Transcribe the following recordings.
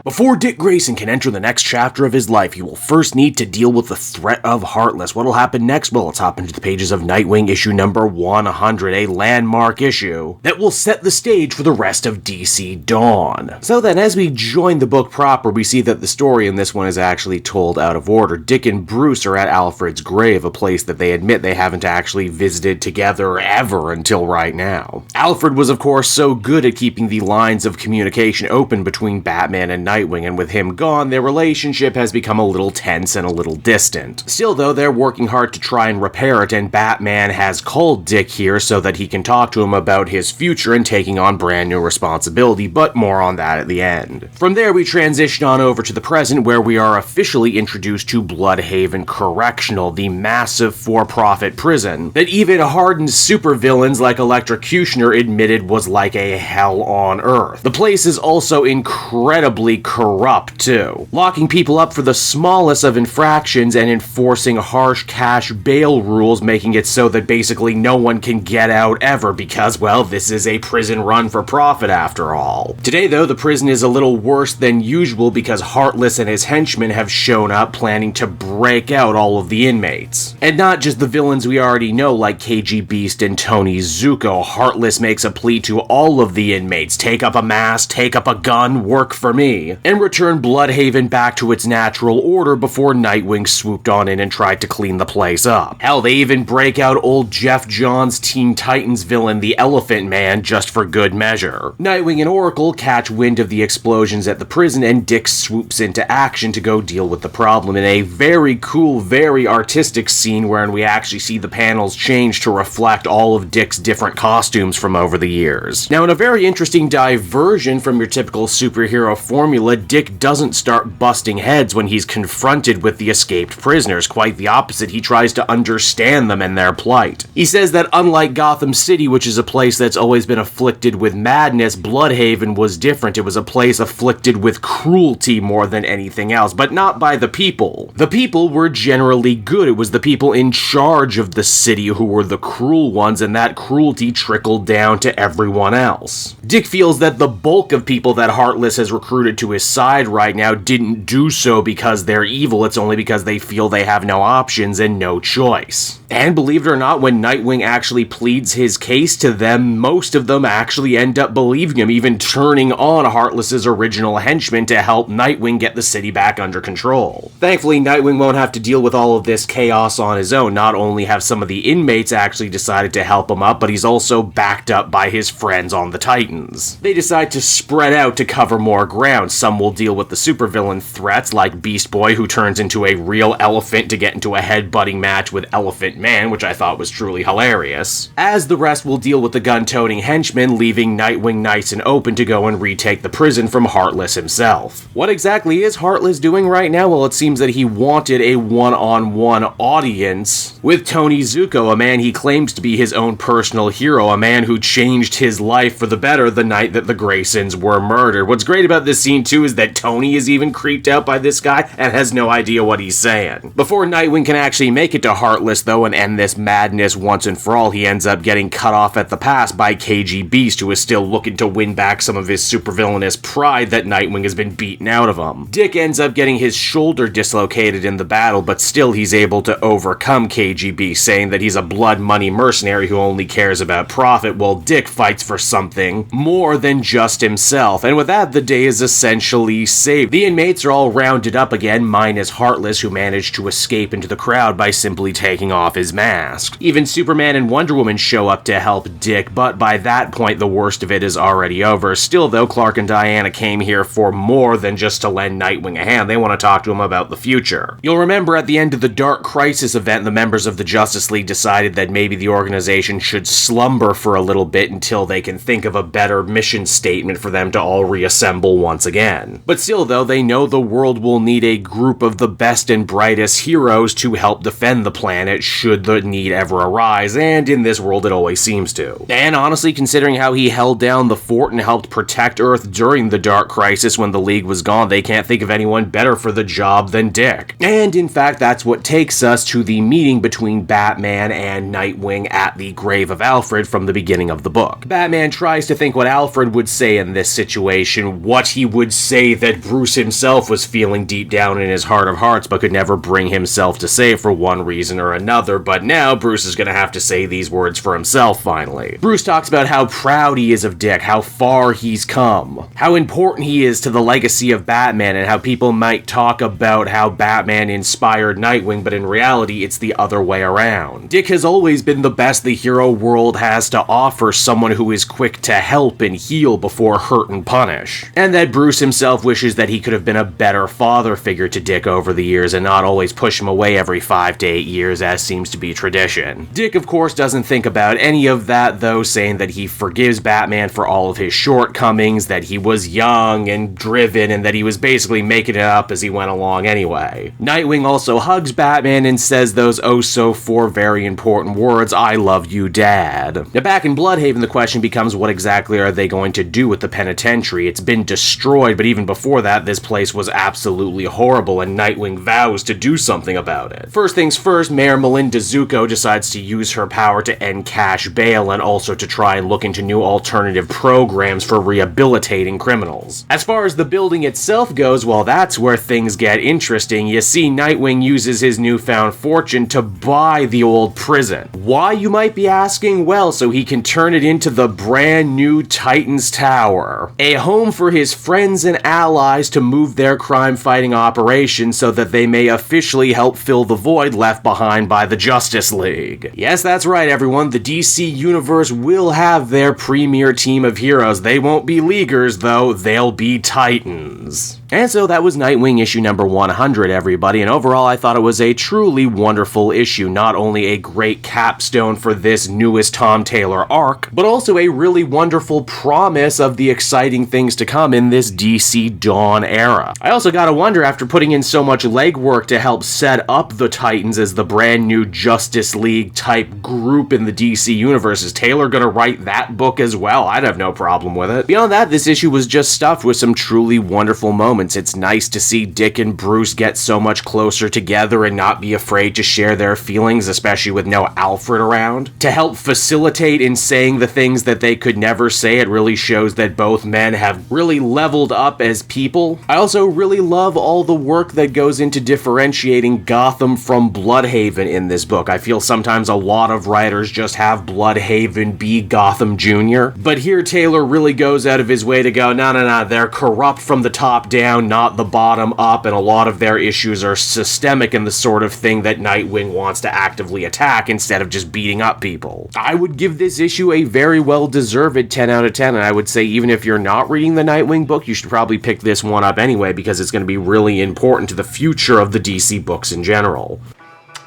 Before Dick Grayson can enter the next chapter of his life, he will first need to deal with the threat of Heartless. What'll happen next? Well, let's hop into the pages of Nightwing issue number 100, a landmark issue that will set the stage for the rest of DC Dawn. So then, as we join the book proper, we see that the story in this one is actually told out of order. Dick and Bruce are at Alfred's grave, a place that they admit they haven't actually visited together ever until right now. Alfred was, of course, so good at keeping the lines of communication open between Batman and Nightwing, and with him gone, their relationship has become a little tense and a little distant. Still, though, they're working hard to try and repair it, and Batman has called Dick here so that he can talk to him about his future and taking on brand new responsibility, but more on that at the end. From there, we transition on over to the present, where we are officially introduced to Blüdhaven Correctional, the massive for-profit prison that even hardened supervillains like Electrocutioner admitted was like a hell on Earth. The place is also incredibly corrupt, too, locking people up for the smallest of infractions and enforcing harsh cash bail rules, making it so that basically no one can get out ever because, well, this is a prison run for profit after all. Today, though, the prison is a little worse than usual because Heartless and his henchmen have shown up planning to break out all of the inmates. And not just the villains we already know like KG Beast and Tony Zuko. Heartless makes a plea to all of the inmates: take up a mask, take up a gun, work for me, and return Blüdhaven back to its natural order before Nightwing swooped on in and tried to clean the place up. Hell, they even break out old Jeff Johns' Teen Titans villain, the Elephant Man, just for good measure. Nightwing and Oracle catch wind of the explosions at the prison, and Dick swoops into action to go deal with the problem in a very cool, very artistic scene wherein we actually see the panels change to reflect all of Dick's different costumes from over the years. Now, in a very interesting diversion from your typical superhero formula, Dick doesn't start busting heads when he's confronted with the escaped prisoners. Quite the opposite, he tries to understand them and their plight. He says that unlike Gotham City, which is a place that's always been afflicted with madness, Blüdhaven was different. It was a place afflicted with cruelty more than anything else, but not by the people. The people were generally good. It was the people in charge of the city who were the cruel ones, and that cruelty trickled down to everyone else. Dick feels that the bulk of people that Heartless has recruited to his side right now didn't do so because they're evil. It's only because they feel they have no options and no choice. And believe it or not, when Nightwing actually pleads his case to them, most of them actually end up believing him, even turning on Heartless's original henchmen to help Nightwing get the city back under control. Thankfully, Nightwing won't have to deal with all of this chaos on his own. Not only have some of the inmates actually decided to help him up, but he's also backed up by his friends on the Titans. They decide to spread out to cover more ground. Some will deal with the supervillain threats, like Beast Boy, who turns into a real elephant to get into a head-butting match with Elephant Man, which I thought was truly hilarious, as the rest will deal with the gun-toting henchmen, leaving Nightwing nice and open to go and retake the prison from Heartless himself. What exactly is Heartless doing right now? Well, it seems that he wanted a one-on-one audience with Tony Zuko, a man he claims to be his own personal hero, a man who changed his life for the better the night that the Graysons were murdered. What's great about this scene, too, is that Tony is even creeped out by this guy and has no idea what he's saying. Before Nightwing can actually make it to Heartless, though, and end this madness once and for all, he ends up getting cut off at the pass by KG Beast, who is still looking to win back some of his supervillainous pride that Nightwing has been beaten out of him. Dick ends up getting his shoulder dislocated in the battle, but still he's able to overcome KG Beast, saying that he's a blood money mercenary who only cares about profit, while Dick fights for something more than just himself. And with that, the day is essentially saved. The inmates are all rounded up again, minus Heartless, who managed to escape into the crowd by simply taking off his mask. Even Superman and Wonder Woman show up to help Dick, but by that point the worst of it is already over. Still though, Clark and Diana came here for more than just to lend Nightwing a hand. They want to talk to him about the future. You'll remember at the end of the Dark Crisis event, the members of the Justice League decided that maybe the organization should slumber for a little bit until they can think of a better mission statement for them to all reassemble once again. But still though, they know the world will need a group of the best and brightest heroes to help defend the planet should the need ever arise, and in this world it always seems to. And honestly, considering how he held down the fort and helped protect Earth during the Dark Crisis when the League was gone, they can't think of anyone better for the job than Dick. And in fact, that's what takes us to the meeting between Batman and Nightwing at the grave of Alfred from the beginning of the book. Batman tries to think what Alfred would say in this situation, what he would say that Bruce himself was feeling deep down in his heart of hearts but could never bring himself to say it for one reason or another, but now Bruce is gonna have to say these words for himself finally. Bruce talks about how proud he is of Dick, how far he's come, how important he is to the legacy of Batman, and how people might talk about how Batman inspired Nightwing, but in reality it's the other way around. Dick has always been the best the hero world has to offer, someone who is quick to help and heal before hurt and punish. And that Bruce himself wishes that he could have been a better father figure to Dick over the years and not always push him away every 5 to 8 years as seems to be tradition. Dick of course doesn't think about any of that though, saying that he forgives Batman for all of his shortcomings, that he was young and driven, and that he was basically making it up as he went along anyway. Nightwing also hugs Batman and says those oh so 4 very important words, "I love you, Dad." Now back in Blüdhaven, the question becomes what exactly are they going to do with the penitentiary? It's been destroyed, but even before that, this place was absolutely horrible, and Nightwing vows to do something about it. First things first, Mayor Melinda Zuko decides to use her power to end cash bail and also to try and look into new alternative programs for rehabilitating criminals. As far as the building itself goes, well, that's where things get interesting. You see, Nightwing uses his newfound fortune to buy the old prison. Why, you might be asking? Well, so he can turn it into the brand new Titans Tower, a home for his friends and allies to move their crime-fighting operations so that they may officially help fill the void left behind by the Justice League. Yes, that's right, everyone. The DC Universe will have their premier team of heroes. They won't be Leaguers, though. They'll be Titans. And so that was Nightwing issue number 100, everybody, and overall I thought it was a truly wonderful issue. Not only a great capstone for this newest Tom Taylor arc, but also a really wonderful promise of the exciting things to come in this DC Dawn era. I also gotta wonder, after putting in so much legwork to help set up the Titans as the brand new Justice League type group in the DC Universe, is Taylor gonna write that book as well? I'd have no problem with it. Beyond that, this issue was just stuffed with some truly wonderful moments. It's nice to see Dick and Bruce get so much closer together and not be afraid to share their feelings, especially with no Alfred around. To help facilitate in saying the things that they could never say, it really shows that both men have really leveled up as people. I also really love all the work that goes into differentiating Gotham from Blüdhaven in this book. I feel sometimes a lot of writers just have Blüdhaven be Gotham Jr., but here Taylor really goes out of his way to go, no, they're corrupt from the top down, not the bottom up, and a lot of their issues are systemic and the sort of thing that Nightwing wants to actively attack instead of just beating up people. I would give this issue a very well-deserved 10 out of 10, and I would say even if you're not reading the Nightwing book, you should probably pick this one up anyway, because it's going to be really important to the future of the DC books in general.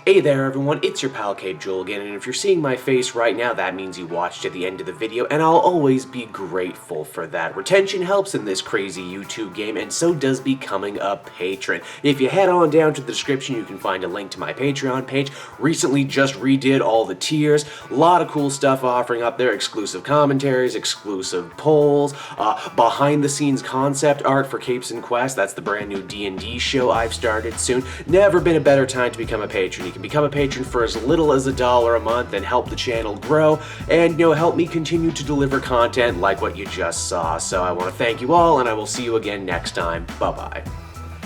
Hey there everyone, it's your pal Cape Joel again, and if you're seeing my face right now, that means you watched to the end of the video, and I'll always be grateful for that. Retention helps in this crazy YouTube game, and so does becoming a patron. If you head on down to the description, you can find a link to my Patreon page. Recently just redid all the tiers, a lot of cool stuff offering up there, exclusive commentaries, exclusive polls, behind the scenes concept art for Capes and Quest. That's the brand new D&D show I've started soon. Never been a better time to become a patron. You can become a patron for as little as $1 a month and help the channel grow and, help me continue to deliver content like what you just saw. So I want to thank you all, and I will see you again next time. Bye-bye.